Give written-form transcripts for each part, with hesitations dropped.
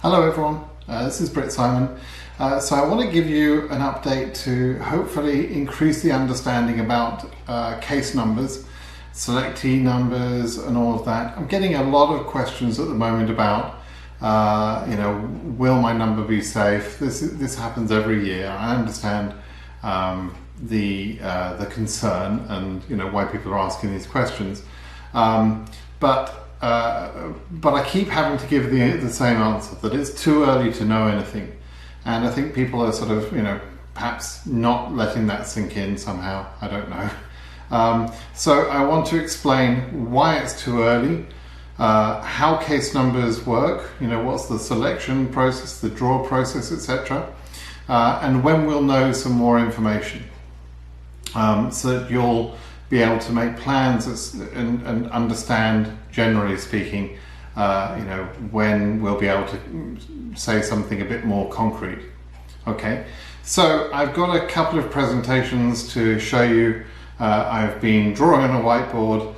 Hello everyone, this is BritSimon. So I want to give you an update to hopefully increase the understanding about case numbers, selectee numbers and all of that. I'm getting a lot of questions at the moment about, will my number be safe? This happens every year. I understand the concern and why people are asking these questions. But I keep having to give the same answer, that it's too early to know anything. And I think people are sort of, perhaps not letting that sink in somehow. I don't know. So I want to explain why it's too early, how case numbers work, what's the selection process, the draw process, etc. And when we'll know some more information. So that you'll be able to make plans and understand, generally speaking, when we'll be able to say something a bit more concrete. Okay, so I've got a couple of presentations to show you. I've been drawing on a whiteboard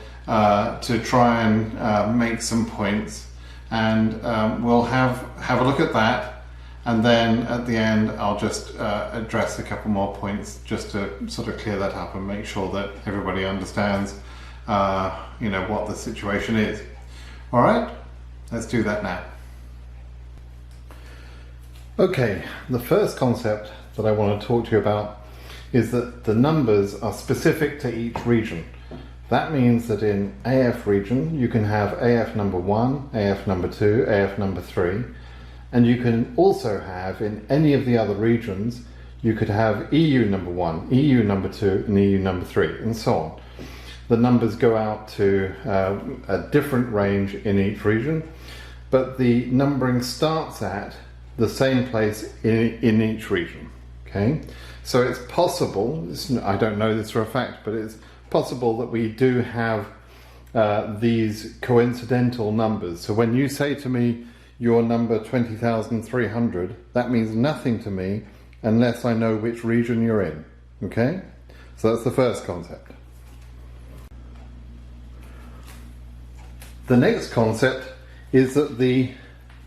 to try and make some points, and we'll have a look at that. And then at the end, I'll just address a couple more points just to sort of clear that up and make sure that everybody understands, what the situation is. All right, let's do that now. Okay, the first concept that I want to talk to you about is that the numbers are specific to each region. That means that in AF region, you can have AF number 1, AF number 2, AF number 3. And you can also have, in any of the other regions, you could have EU number 1, EU number 2, and EU number 3, and so on. The numbers go out to a different range in each region, but the numbering starts at the same place in each region. Okay, so it's possible, I don't know this for a fact, but it's possible that we do have these coincidental numbers. So when you say to me, your number 20,300, that means nothing to me unless I know which region you're in. Okay? So that's the first concept. The next concept is that the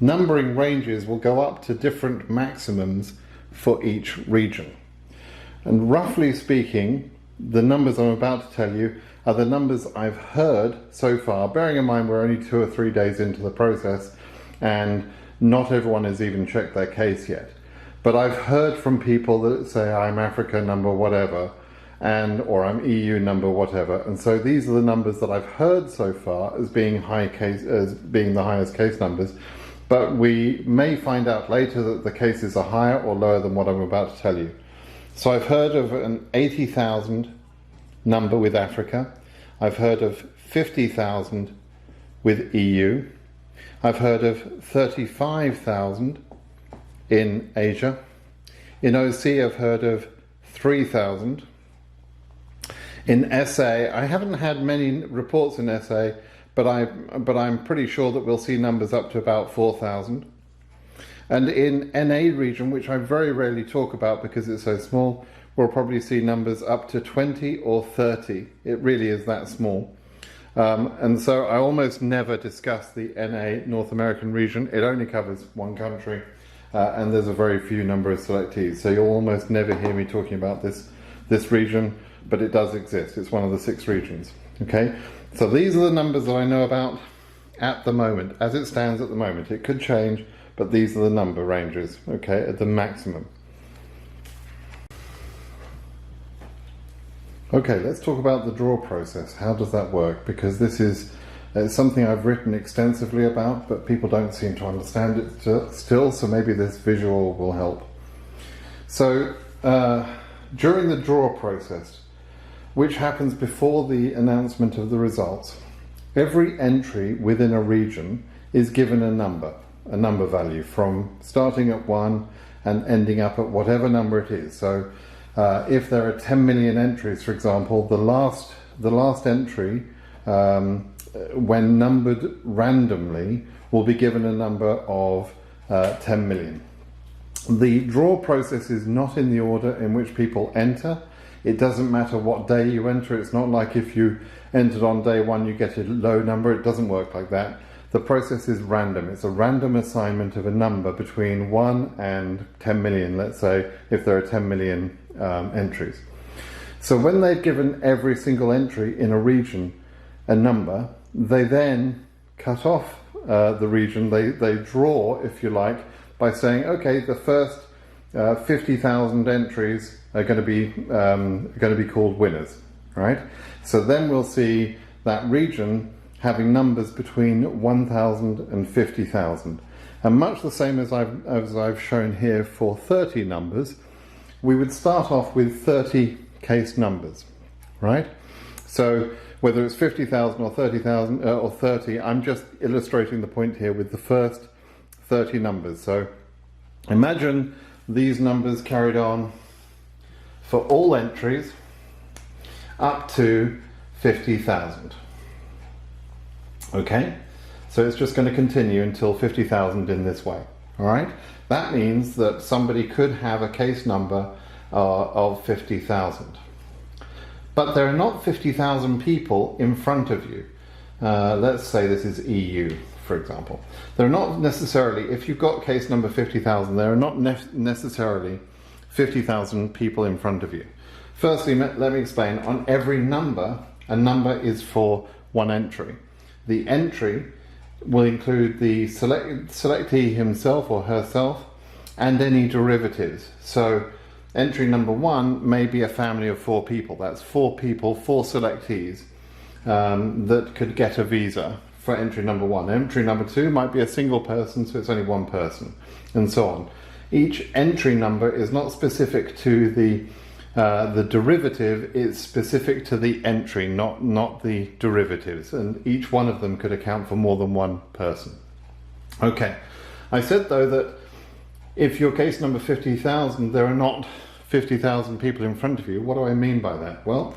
numbering ranges will go up to different maximums for each region. And roughly speaking, the numbers I'm about to tell you are the numbers I've heard so far, bearing in mind we're only 2 or 3 days into the process, and not everyone has even checked their case yet. But I've heard from people that say I'm Africa number whatever, or I'm EU number whatever, and so these are the numbers that I've heard so far as being the highest case numbers. But we may find out later that the cases are higher or lower than what I'm about to tell you. So I've heard of an 80,000 number with Africa. I've heard of 50,000 with EU. I've heard of 35,000 in Asia. In OC, I've heard of 3,000. In SA, I haven't had many reports in SA, but I'm pretty sure that we'll see numbers up to about 4,000. And in NA region, which I very rarely talk about because it's so small, we'll probably see numbers up to 20 or 30. It really is that small. And so I almost never discuss the NA North American region. It only covers one country, and there's a very few number of selectees. So you'll almost never hear me talking about this region, but it does exist. It's one of the 6 regions. Okay, so these are the numbers that I know about at the moment, as it stands at the moment. It could change, but these are the number ranges, okay, at the maximum. Okay, let's talk about the draw process. How does that work? Because this is something I've written extensively about, but people don't seem to understand it still, so maybe this visual will help. So, during the draw process, which happens before the announcement of the results, every entry within a region is given a number value, from starting at 1 and ending up at whatever number it is. So, if there are 10 million entries, for example, the last entry, when numbered randomly, will be given a number of 10 million. The draw process is not in the order in which people enter. It doesn't matter what day you enter. It's not like if you entered on day 1 you get a low number. It doesn't work like that. the process is random. It's a random assignment of a number between 1 and 10 million, let's say, if there are 10 million entries. So when they've given every single entry in a region a number, they then cut off the region. They draw, if you like, by saying, okay, the first 50,000 entries are going to be called winners, right? So then we'll see that region having numbers between 1,000 and 50,000. And much the same as I've shown here for 30 numbers, we would start off with 30 case numbers, right? So whether it's 50,000 or 30,000 or 30, I'm just illustrating the point here with the first 30 numbers. So imagine these numbers carried on for all entries up to 50,000. Okay, so it's just going to continue until 50,000 in this way. All right, that means that somebody could have a case number of 50,000, but there are not 50,000 people in front of you. Let's say this is EU, for example. There are not necessarily, if you've got case number 50,000, there are not necessarily 50,000 people in front of you. Firstly, let me explain. On every number, a number is for one entry. The entry will include the selectee himself or herself and any derivatives. So entry number 1 may be a family of 4 people. That's 4 people, 4 selectees that could get a visa for entry number 1. Entry number 2 might be a single person, so it's only 1 person, and so on. Each entry number is not specific to the derivative, is specific to the entry, not the derivatives, and each one of them could account for more than 1 person. Okay, I said though that if your case number 50,000, there are not 50,000 people in front of you. What do I mean by that? Well,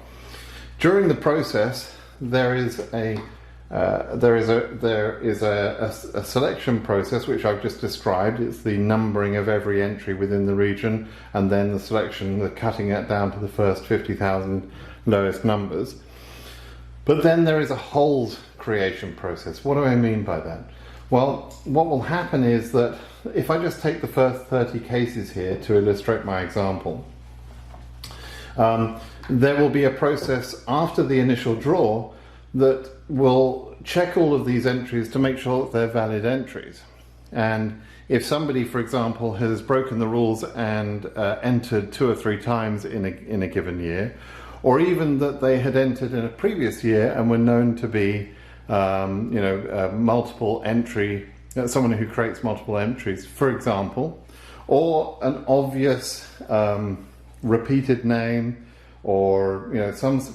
during the process, there is a selection process which I've just described. It's the numbering of every entry within the region, and then the selection, the cutting it down to the first 50,000 lowest numbers. But then there is a holes creation process. What do I mean by that? Well, what will happen is that if I just take the first 30 cases here to illustrate my example, there will be a process after the initial draw that will check all of these entries to make sure that they're valid entries. And if somebody, for example, has broken the rules and entered 2 or 3 times in a given year, or even that they had entered in a previous year and were known to be multiple entry, someone who creates multiple entries, for example, or an obvious repeated name, or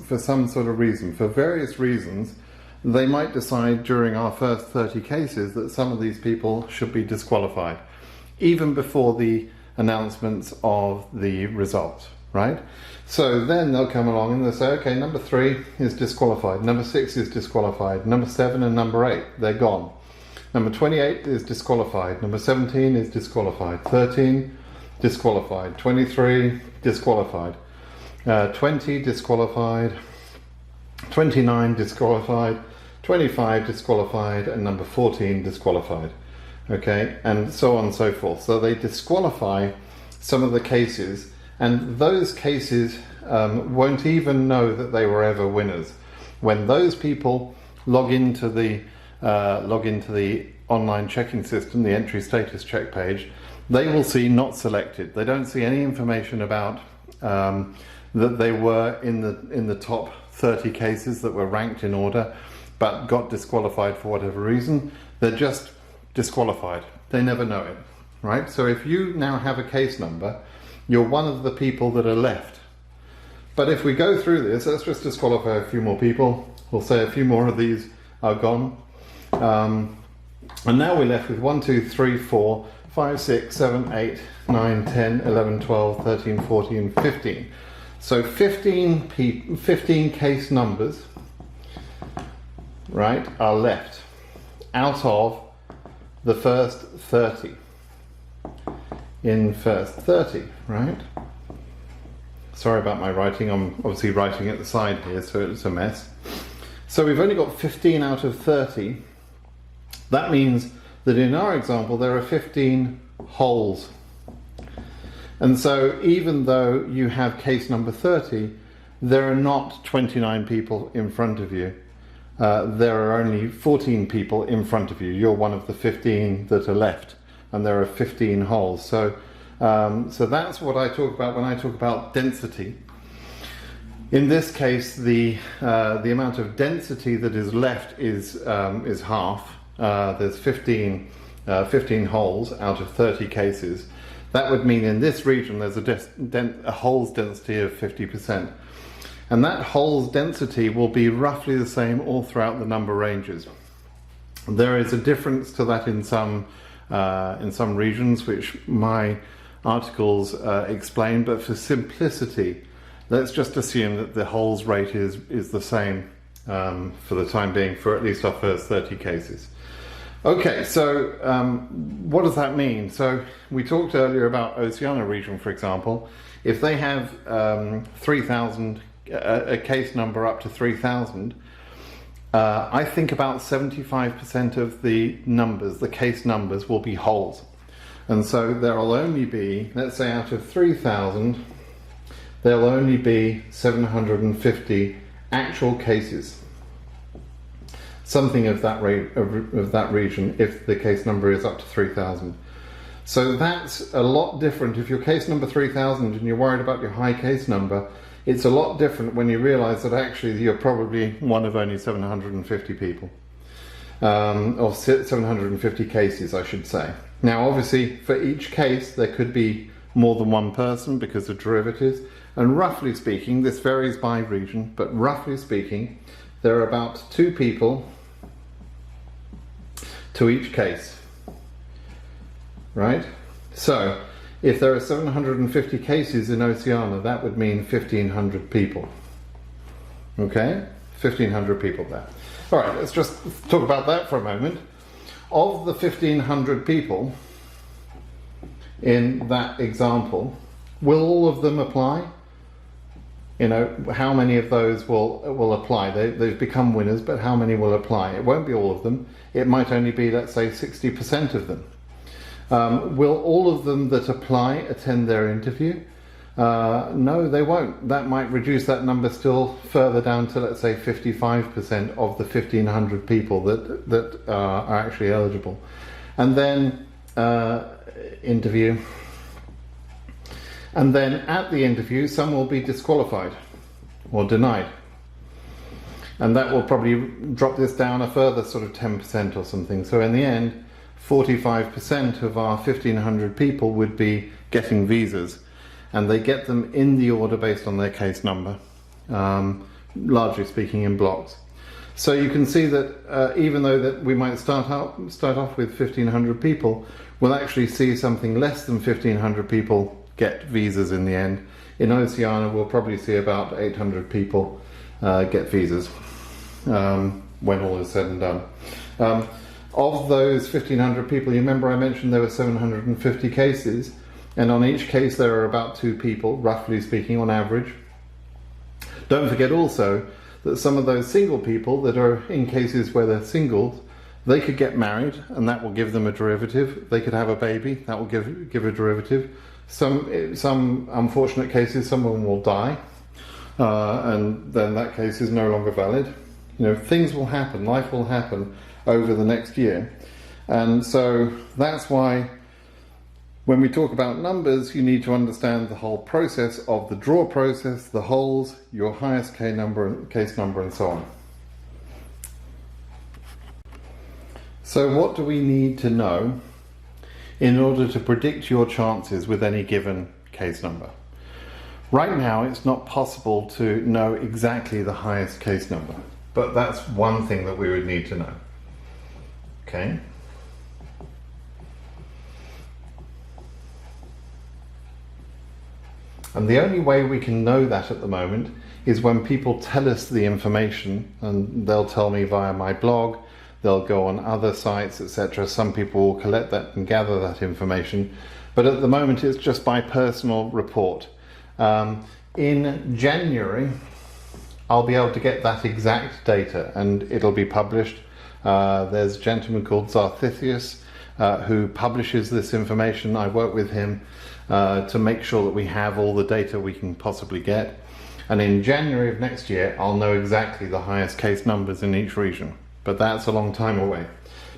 for some sort of reason, for various reasons, they might decide during our first 30 cases that some of these people should be disqualified, even before the announcements of the results, right? So then they'll come along and they'll say, okay, number 3 is disqualified, number 6 is disqualified, number 7 and number 8, they're gone. Number 28 is disqualified, number 17 is disqualified, 13 disqualified, 23 disqualified, 20 disqualified, 29 disqualified, 25 disqualified, and number 14 disqualified. Okay, and so on and so forth. So they disqualify some of the cases, and those cases won't even know that they were ever winners. When those people log into the online checking system, the entry status check page, they will see not selected. They don't see any information about that they were in the top 30 cases that were ranked in order, but got disqualified for whatever reason. They're just disqualified. They never know it, right? So if you now have a case number, you're one of the people that are left. But if we go through this, let's just disqualify a few more people. We'll say a few more of these are gone. And now we're left with 1, 2, 3, 4, 5, 6, 7, 8, 9, 10, 11, 12, 13, 14, 15. So 15 case numbers, right, are left out of the first 30. In first 30, right? Sorry about my writing, I'm obviously writing at the side here, so it's a mess. So we've only got 15 out of 30 That means that in our example there are 15 holes. And so even though you have case number 30, there are not 29 people in front of you. There are only 14 people in front of you. You're one of the 15 that are left, and there are 15 holes. So that's what I talk about when I talk about density. In this case, the amount of density that is left is half. There's 15 holes out of 30 cases. That would mean in this region there's a holes density of 50%. And that holes density will be roughly the same all throughout the number ranges. There is a difference to that in some regions, which my articles explain, but for simplicity, let's just assume that the holes rate is the same for the time being for at least our first 30 cases. Okay, so what does that mean? So we talked earlier about Oceania region, for example. If they have 3,000, a case number up to 3,000, I think about 75% of the numbers, the case numbers, will be holes. And so there will only be, let's say out of 3,000, there will only be 750 actual cases. Something of that region if the case number is up to 3,000. So that's a lot different. If your case number 3,000 and you're worried about your high case number, it's a lot different when you realize that actually you're probably one of only 750 people. Or 750 cases, I should say. Now obviously for each case there could be more than one person because of derivatives, and roughly speaking, this varies by region, but roughly speaking, there are about 2 people to each case, right? So if there are 750 cases in Oceania, that would mean 1,500 people. Okay, 1,500 people there. All right, let's just talk about that for a moment. Of the 1,500 people in that example, will all of them apply? You know, how many of those will apply? They've become winners, but how many will apply? It won't be all of them. It might only be, let's say, 60% of them. Will all of them that apply attend their interview? No, they won't. That might reduce that number still further down to, let's say, 55% of the 1,500 people that are actually eligible. And then interview. And then at the interview, some will be disqualified or denied. And that will probably drop this down a further sort of 10% or something. So in the end, 45% of our 1,500 people would be getting visas. And they get them in the order based on their case number, largely speaking in blocks. So you can see that even though that we might start off with 1,500 people, we'll actually see something less than 1,500 people get visas in the end. In Oceania, we'll probably see about 800 people get visas when all is said and done. Of those 1,500 people, you remember I mentioned there were 750 cases, and on each case there are about 2 people, roughly speaking, on average. Don't forget also that some of those single people that are in cases where they're singles, they could get married, and that will give them a derivative. They could have a baby, that will give a derivative. Some unfortunate cases, someone will die, and then that case is no longer valid. You know, things will happen, life will happen over the next year. And so that's why when we talk about numbers, you need to understand the whole process of the draw process, the holes, your highest case number, and so on. So what do we need to know in order to predict your chances with any given case number? Right now, it's not possible to know exactly the highest case number, but that's one thing that we would need to know. Okay? And the only way we can know that at the moment is when people tell us the information, and they'll tell me via my blog, they'll go on other sites, etc. Some people will collect that and gather that information, but at the moment it's just by personal report. In January, I'll be able to get that exact data, and it'll be published There's a gentleman called Zartithius who publishes this information. I work with him to make sure that we have all the data we can possibly get. And in January of next year, I'll know exactly the highest case numbers in each region. But that's a long time away.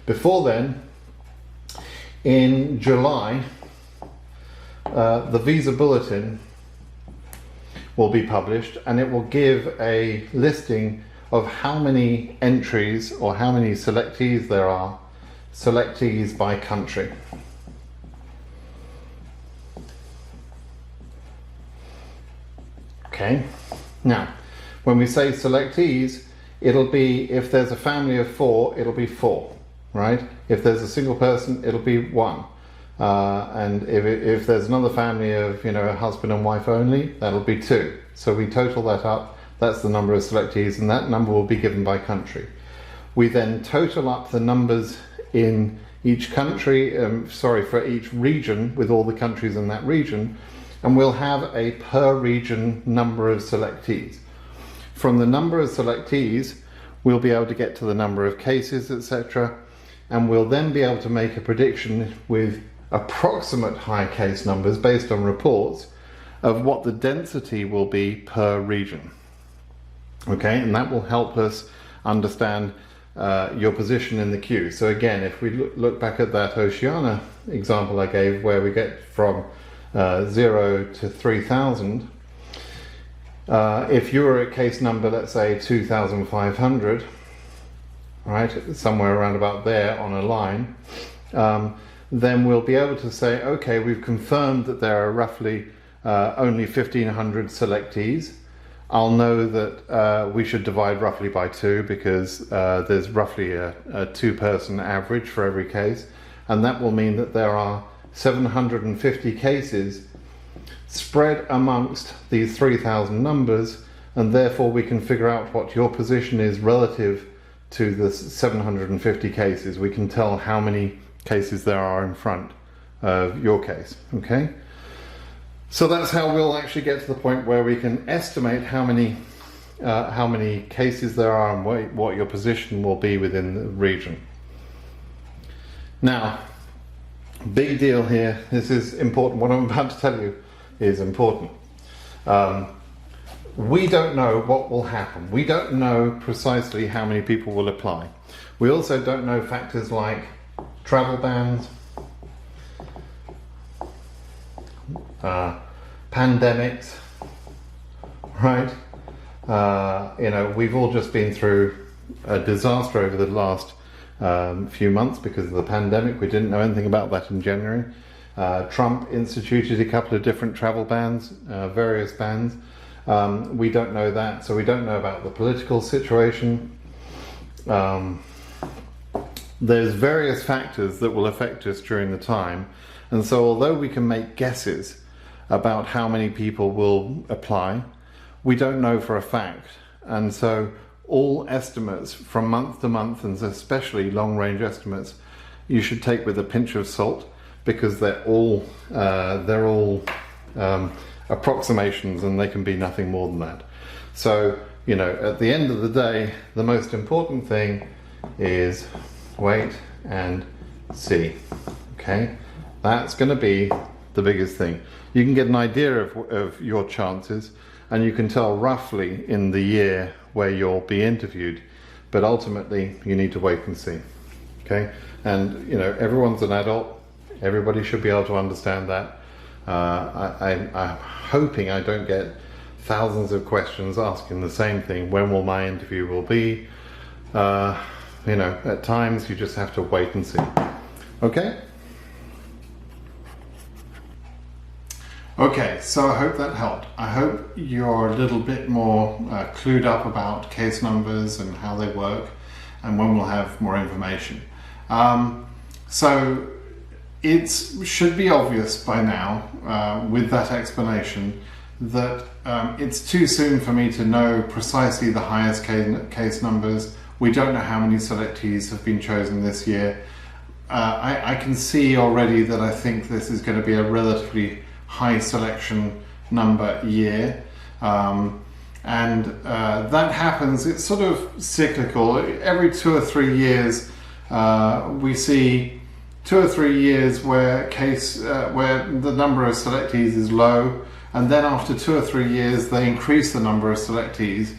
Before then, in July, the Visa Bulletin will be published, and it will give a listing of how many entries or how many selectees there are, selectees by country. Okay, now when we say selectees, it'll be, if there's a family of 4, it'll be 4, right? If there's a single person, it'll be 1. And if there's another family of, a husband and wife only, that'll be 2. So we total that up, that's the number of selectees, and that number will be given by country. We then total up the numbers in each country, for each region, with all the countries in that region, and we'll have a per region number of selectees. From the number of selectees, we'll be able to get to the number of cases, etc., and we'll then be able to make a prediction with approximate high case numbers based on reports of what the density will be per region. Okay, and that will help us understand your position in the queue. So again, if we look back at that Oceania example I gave, where we get from 0 to 3,000, if you were at case number, let's say 2,500, right, somewhere around about there on a line, then we'll be able to say, okay, we've confirmed that there are roughly only 1,500 selectees. I'll know that we should divide roughly by 2 because there's roughly a 2-person average for every case, and that will mean that there are 750 cases spread amongst these 3,000 numbers, and therefore we can figure out what your position is relative to the 750 cases. We can tell how many cases there are in front of your case. Okay, so that's how we'll actually get to the point where we can estimate how many cases there are and what your position will be within the region. Now, big deal here, this is important, what I'm about to tell you is important. We don't know what will happen. We don't know precisely how many people will apply. We also don't know factors like travel bans, pandemics, right? We've all just been through a disaster over the last few months because of the pandemic. We didn't know anything about that in January. Trump instituted a couple of different travel bans, various bans. We don't know that, so we don't know about the political situation. There's various factors that will affect us during the time, and so although we can make guesses about how many people will apply, we don't know for a fact, and so all estimates from month to month, and especially long-range estimates, you should take with a pinch of salt, because they're all approximations, and they can be nothing more than that. So, at the end of the day, the most important thing is wait and see. Okay, that's going to be the biggest thing. You can get an idea of your chances, and you can tell roughly in the year where you'll be interviewed, but ultimately you need to wait and see. Okay, and everyone's an adult. Everybody should be able to understand that. I'm hoping I don't get thousands of questions asking the same thing. When will my interview will be? At times you just have to wait and see. Okay? Okay, so I hope that helped. I hope you're a little bit more clued up about case numbers and how they work, and when we'll have more information. So it should be obvious by now, with that explanation, that it's too soon for me to know precisely the highest case numbers. We don't know how many selectees have been chosen this year. I can see already that I think this is going to be a relatively high selection number year. And that happens, it's sort of cyclical. Every 2 or 3 years we see 2 or 3 years where the number of selectees is low, and then after 2 or 3 years they increase the number of selectees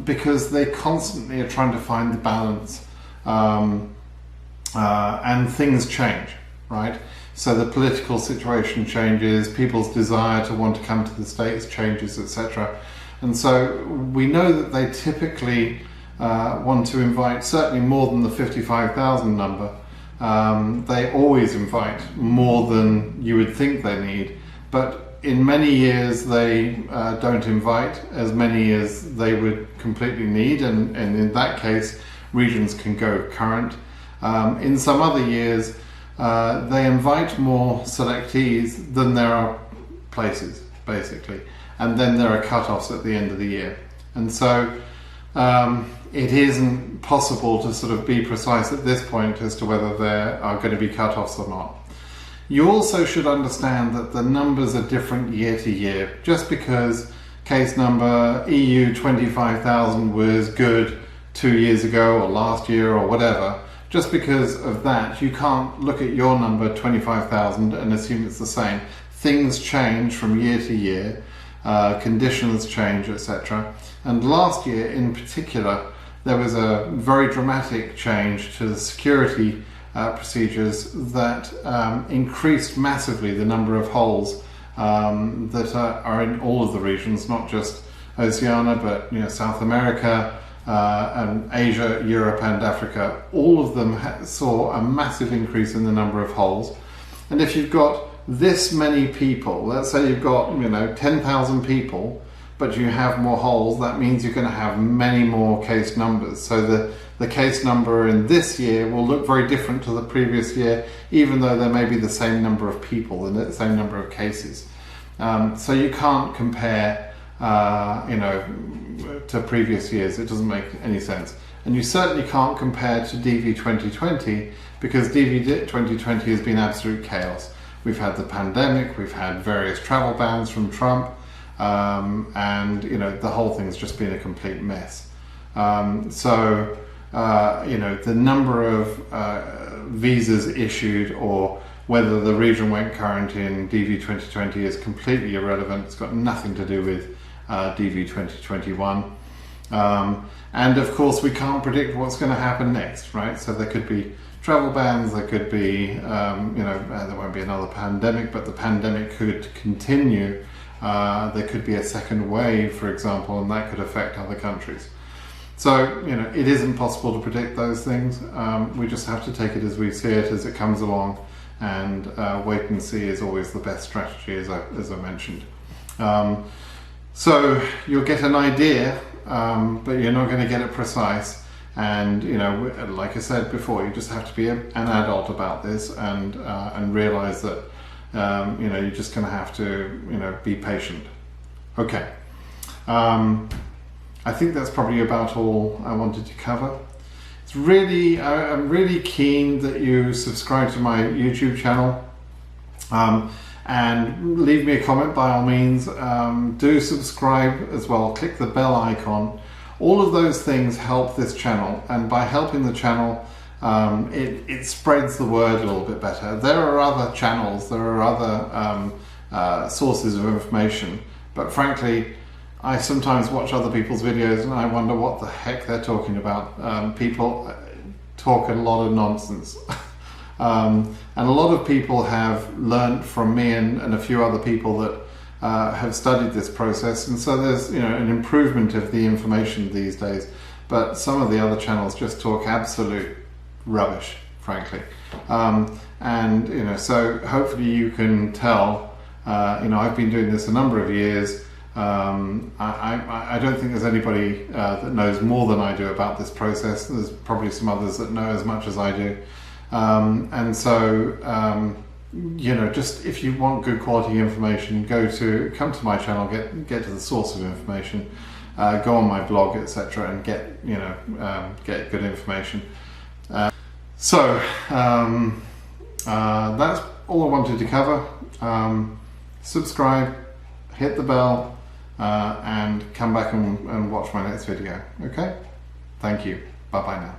because they constantly are trying to find the balance, and things change, right? So the political situation changes, people's desire to want to come to the States changes, etc. And so we know that they typically want to invite certainly more than the 55,000 number. They always invite more than you would think they need, but in many years they don't invite as many as they would completely need, and in that case regions can go current. In some other years they invite more selectees than there are places, basically, and then there are cut-offs at the end of the year. And so it isn't possible to sort of be precise at this point as to whether there are going to be cut-offs or not. You also should understand that the numbers are different year to year. Just because case number EU 25,000 was good 2 years ago or last year or whatever, just because of that, you can't look at your number 25,000 and assume it's the same. Things change from year to year, conditions change, etc. And last year in particular, there was a very dramatic change to the security procedures that increased massively the number of holes that are in all of the regions, not just Oceania, but South America, and Asia, Europe and Africa. All of them saw a massive increase in the number of holes. And if you've got this many people, let's say you've got 10,000 people, but you have more holes, that means you're going to have many more case numbers. So the case number in this year will look very different to the previous year, even though there may be the same number of people and the same number of cases. So you can't compare to previous years. It doesn't make any sense. And you certainly can't compare to DV2020, because DV2020 has been absolute chaos. We've had the pandemic, we've had various travel bans from Trump, and the whole thing's just been a complete mess. The number of visas issued or whether the region went current in DV2020 is completely irrelevant. It's got nothing to do with DV2021. And of course we can't predict what's going to happen next, right? So there could be travel bans, there could be, there won't be another pandemic, but the pandemic could continue. There could be a second wave, for example, and that could affect other countries. So, it isn't possible to predict those things. We just have to take it as we see it, as it comes along, and wait and see is always the best strategy, as I mentioned. So you'll get an idea, but you're not going to get it precise. And like I said before, you just have to be an adult about this and realize that you're just going to have to be patient. Okay. I think that's probably about all I wanted to cover. I'm really keen that you subscribe to my YouTube channel, and leave me a comment by all means. Do subscribe as well, click the bell icon. All of those things help this channel, and by helping the channel, it spreads the word a little bit better. There are other channels, there are other sources of information, but frankly, I sometimes watch other people's videos and I wonder what the heck they're talking about. People talk a lot of nonsense. And a lot of people have learned from me and a few other people that have studied this process, and so there's an improvement of the information these days. But some of the other channels just talk absolute rubbish, frankly. So hopefully you can tell. I've been doing this a number of years. I don't think there's anybody that knows more than I do about this process. There's probably some others that know as much as I do. Just if you want good quality information, come to my channel, get to the source of information, go on my blog, etc., and get good information. That's all I wanted to cover. Subscribe, hit the bell, and come back and watch my next video. Okay? Thank you. Bye bye now.